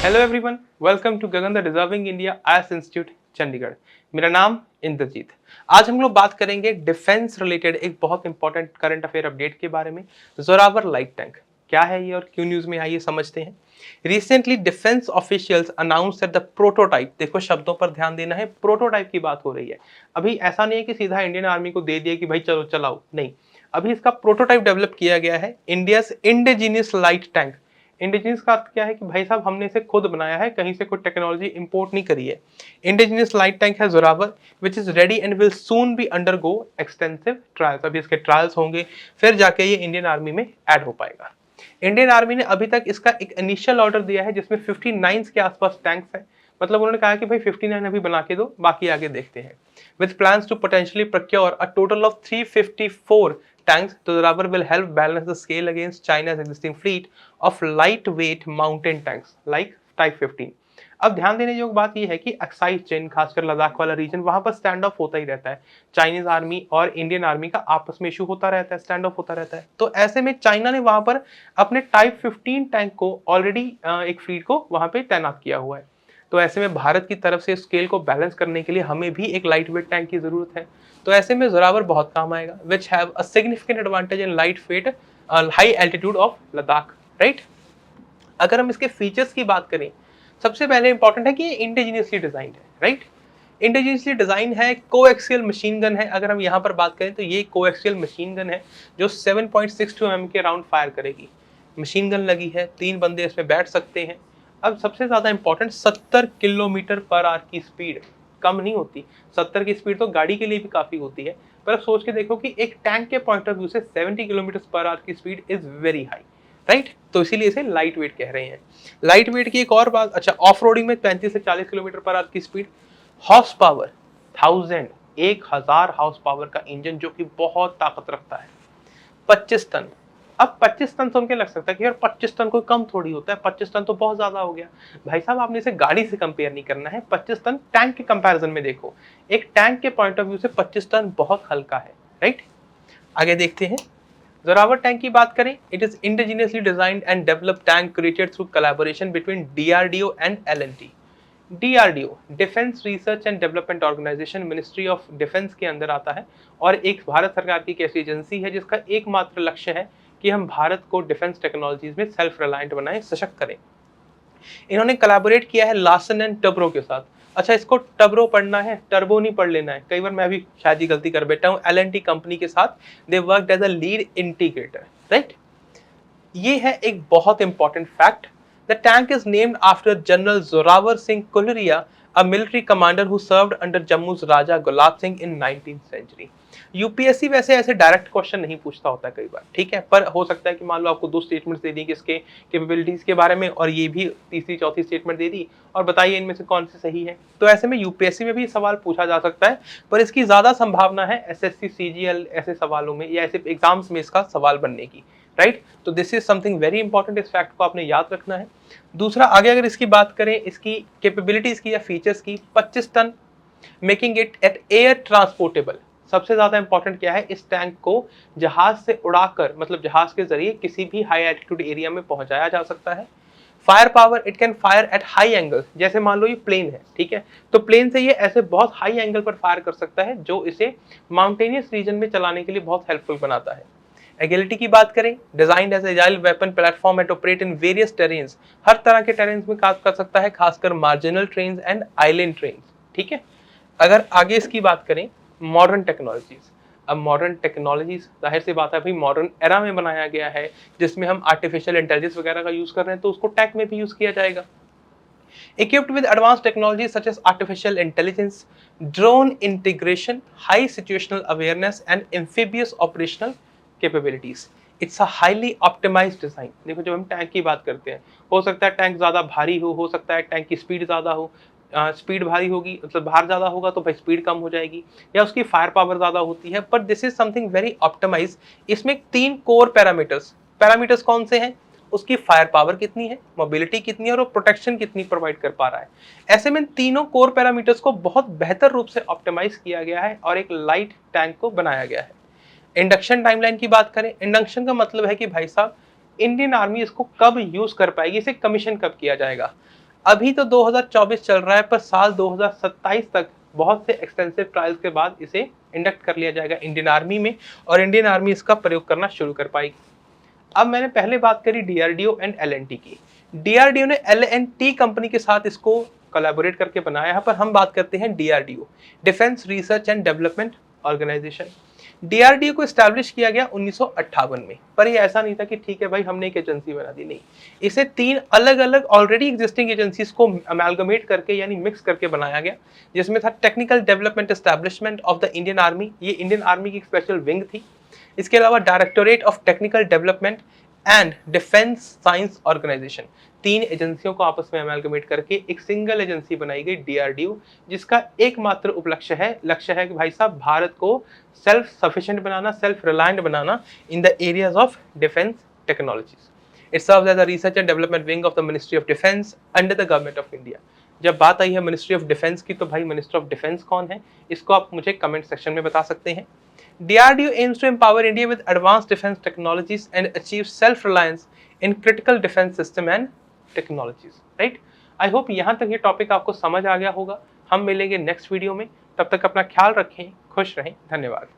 Hello everyone, welcome to Gagan the deserving India IAS institute Chandigarh. मेरा नाम इंद्रजीत। आज हम लोग बात करेंगे डिफेंस रिलेटेड एक बहुत इंपॉर्टेंट करंट अफेयर अपडेट के बारे में। जोरावर लाइट टैंक क्या है ये और क्यों न्यूज में आइए समझते हैं। Recently defence officials announce that the prototype, देखो शब्दों पर ध्यान देना है, प्रोटोटाइप की बात हो रही है। अभी ऐसा नहीं है कि सीधा इंडियन आर्मी को दे दिया कि भाई चलो चलाओ, नहीं, अभी इसका प्रोटोटाइप डेवलप किया गया है। India's indigenous light tank. Indigenous का अर्थ क्या है कि भाई साहब हमने इसे खुद बनाया है, कहीं से कोई टेक्नोलॉजी इंपोर्ट नहीं करी है। इंडिजिनियस लाइट टैंक है Zorawar, which is ready and will soon be undergo extensive trials. अभी इसके ट्रायल्स होंगे, फिर जाके ये इंडियन आर्मी में ऐड हो पाएगा। इंडियन आर्मी ने अभी तक इसका एक इनिशियल ऑर्डर दिया है जिसमें 59 के आसपास टैंक्स है। मतलब उन्होंने कहा कि भाई 59 अभी बना के दो, बाकी आगे देखते हैं। With plans to potentially procure a total of 354 tanks, the Zoravar will help balance the scale against China's existing fleet of lightweight mountain tanks like Type 15। अब ध्यान देने योग्य बात यह है कि एक्साइज चेन, खासकर लद्दाख वाला रीजन, वहां पर स्टैंड ऑफ होता ही रहता है। चाइनीज आर्मी और इंडियन आर्मी का आपस में इशू होता रहता है, स्टैंड ऑफ होता रहता है। तो ऐसे में चाइना ने वहां पर अपने टाइप 15 टैंक को ऑलरेडी एक फ्लीट को वहां पे तैनात किया हुआ है। तो ऐसे में भारत की तरफ से स्केल को बैलेंस करने के लिए हमें भी एक लाइट वेट टैंक की जरूरत है। तो ऐसे में जोरावर बहुत काम आएगा, which have a significant advantage in light weight high altitude of Ladakh, right. अगर हम इसके फीचर्स की बात करें, सबसे पहले इंपॉर्टेंट है कि ये इंडिजिनियसली डिजाइंड है, राइट। इंडिजिनियसली डिजाइन है, कोएक्सियल मशीन गन है। अगर हम यहाँ पर बात करें तो ये कोएक्सियल मशीन गन है जो 7.62 mm के राउंड फायर करेगी। मशीन गन लगी है, 3 बंदे इसमें बैठ सकते हैं। अब सबसे ज्यादा इंपॉर्टेंट, 70 किलोमीटर पर आवर की स्पीड, कम नहीं होती। 70 की स्पीड तो गाड़ी के लिए भी काफी होती है, पर अब सोच के देखो कि एक टैंक के पॉइंट ऑफ व्यू से 70 किलोमीटर पर आवर की speed is very high, right. तो इसीलिए इसे लाइट वेट कह रहे हैं। लाइट वेट की एक और बात, अच्छा, ऑफ रोडिंग में 35 से 40 किलोमीटर पर आवर की speed. Horse power 1000 house power का इंजन जो कि बहुत ताकत रखता है। 25 टन। अब 25 टन सुन के लग सकता है कि यार 25 टन कोई कम थोड़ी होता है, 25 टन तो बहुत ज्यादा हो गया। भाई साहब आपने इसे गाड़ी से कंपेयर नहीं करना है, 25 टन टैंक के कंपैरिजन में देखो। एक टैंक के पॉइंट ऑफ व्यू से 25 टन बहुत हल्का है, राइट। आगे देखते हैं। जोरावर टैंक की बात करें, it is indigenously designed and developed tank created through collaboration between DRDO and LNT. DRDO defence research and development organisation, ministry of defence के अंदर आता है और एक भारत सरकार की एक ऐसी एजेंसी है जिसका एकमात्र लक्ष्य है कि हम भारत को डिफेंस टेक्नोलॉजीज में सेल्फ रिलायंट बनाएं, सशक्त करें। इन्होंने कोलैबोरेट किया है लार्सन एंड टब्रो के साथ। अच्छा, इसको टब्रो पढ़ना है, टर्बो नहीं पढ़ लेना है, कई बार मैं भी शायद ही गलती कर बैठा हूँ। एलएनटी कंपनी के साथ they worked as a lead integrator, right. ये है एक बहुत important fact. The tank is named after general Zorawar Singh Kahluria, a military commander who served under Jammu's raja Gulab Singh in 19th century। UPSC वैसे ऐसे डायरेक्ट क्वेश्चन नहीं पूछता होता कई बार, ठीक है, पर हो सकता है कि मान लो आपको 2 स्टेटमेंट्स दे दी किसके कैपेबिलिटीज के बारे में, और ये भी तीसरी चौथी स्टेटमेंट दे दी और बताइए इनमें से कौन सी सही है। तो ऐसे में यूपीएससी में भी सवाल पूछा जा सकता है, पर इसकी ज्यादा संभावना है एसएससी सीजीएल ऐसे सवालों में या ऐसे एग्जाम्स में इसका सवाल बनने की, राइट। तो this is something very important, इस फैक्ट को आपने याद रखना है। दूसरा, आगे अगर इसकी बात करें, इसकी कैपेबिलिटीज की या फीचर्स की, 25 ton, making it at air transportable. सबसे ज्यादा इंपॉर्टेंट क्या है, इस टैंक को जहाज से उड़ाकर, मतलब जहाज के जरिए किसी भी हाई एल्टीट्यूड एरिया में पहुंचाया जा सकता है। Fire power, it can fire at high angle. जैसे मान लो ये प्लेन है, ठीक है, तो प्लेन से ये ऐसे बहुत हाई एंगल पर फायर कर सकता है जो इसे माउंटेनियस रीजन में चलाने के लिए बहुत हेल्पफुल बनाता है। एगिलिटी की बात करें, designed as agile weapon platform and operate in various terrains. हर तरह के टेरेन्स में काम कर सकता है, खासकर marginal terrains and island terrains, ठीक है। अगर आगे इसकी बात करें, मॉडर्न टेक्नोलॉजीज। अब मॉडर्न टेक्नोलॉजीज जाहिर सी बात है भाई मॉडर्न एरा में बनाया गया है, जिसमें हम आर्टिफिशियल इंटेलिजेंस वगैरह का यूज कर रहे हैं, तो उसको टैंक में भी यूज किया जाएगा। Equipped with advanced technologies such as artificial intelligence, drone integration, high situational awareness, and amphibious operational capabilities. It's a highly optimized design। देखो जब हम टैंक की बात करते हैं, हो सकता है टैंक ज़्यादा भारी हो सकता है टैंक की स्पीड ज़्यादा हो। स्पीड भारी होगी मतलब भार ज़्यादा होगा तो भाई स्पीड कम हो जाएगी, या उसकी फायर पावर ज़्यादा होती है, पर this is something very optimize. इसमें 3 कोर पैरामीटर्स, पैरामीटर्स कौन से हैं, उसकी फायर पावर कितनी है, मोबिलिटी कितनी है और वो प्रोटेक्शन कितनी प्रोवाइड कर पा रहा है। ऐसे में तीनों कोर पैरामीटर्स को बहुत बेहतर रूप से ऑप्टिमाइज किया गया है और एक लाइट टैंक को बनाया गया है। इंडक्शन टाइमलाइन की बात करें, इंडक्शन का मतलब है कि भाई साहब इंडियन आर्मी इसको कब यूज कर पाएगी, इसे कमीशन कब किया जाएगा। अभी तो 2024 चल रहा है, पर साल 2027 तक बहुत से एक्सटेंसिव ट्रायल्स के बाद इसे इंडक्ट कर लिया जाएगा इंडियन आर्मी में, और इंडियन आर्मी इसका प्रयोग करना शुरू कर पाएगी। अब मैंने पहले बात करी डीआरडीओ एंड एलएनटी की। डीआरडीओ ने एलएनटी कंपनी के साथ इसको कोलैबोरेट करके बनाया है, पर हम बात करते हैं DRDO, defence research and development organisation. DRDO को एस्टैब्लिश किया गया 1958 में, पर ये ऐसा नहीं था कि ठीक है भाई हमने एक एजेंसी बना दी, नहीं। इसे 3 अलग अलग ऑलरेडी एग्जिस्टिंग एजेंसीज को अमेलगमेट करके यानी मिक्स करके बनाया गया, जिसमें था technical development establishment of the Indian army, ये इंडियन आर्मी की एक स्पेशल विंग थी। इसके अलावा directorate of technical development and defence science organisation, 3 एजेंसियों को आपस में अमेलगमेट करके एक सिंगल एजेंसी बनाई गई डीआरडीओ, जिसका एकमात्र लक्ष्य है कि भाई साहब भारत को सेल्फ सफिशिएंट बनाना, सेल्फ रिलायंट बनाना in the areas of defence technologies. It serves as a research and development wing of the ministry of defence under the government of India. जब बात आई है मिनिस्ट्री ऑफ डिफेंस की, तो भाई minister of defence कौन है, इसको आप मुझे कमेंट सेक्शन में बता सकते हैं। DRDO aims to empower India with advanced defense technologies and achieve self-reliance in critical defense system and technologies. Right? I hope यहाँ तक ये टॉपिक आपको समझ आ गया होगा। हम मिलेंगे नेक्स्ट वीडियो में, तब तक अपना ख्याल रखें, खुश रहें, धन्यवाद।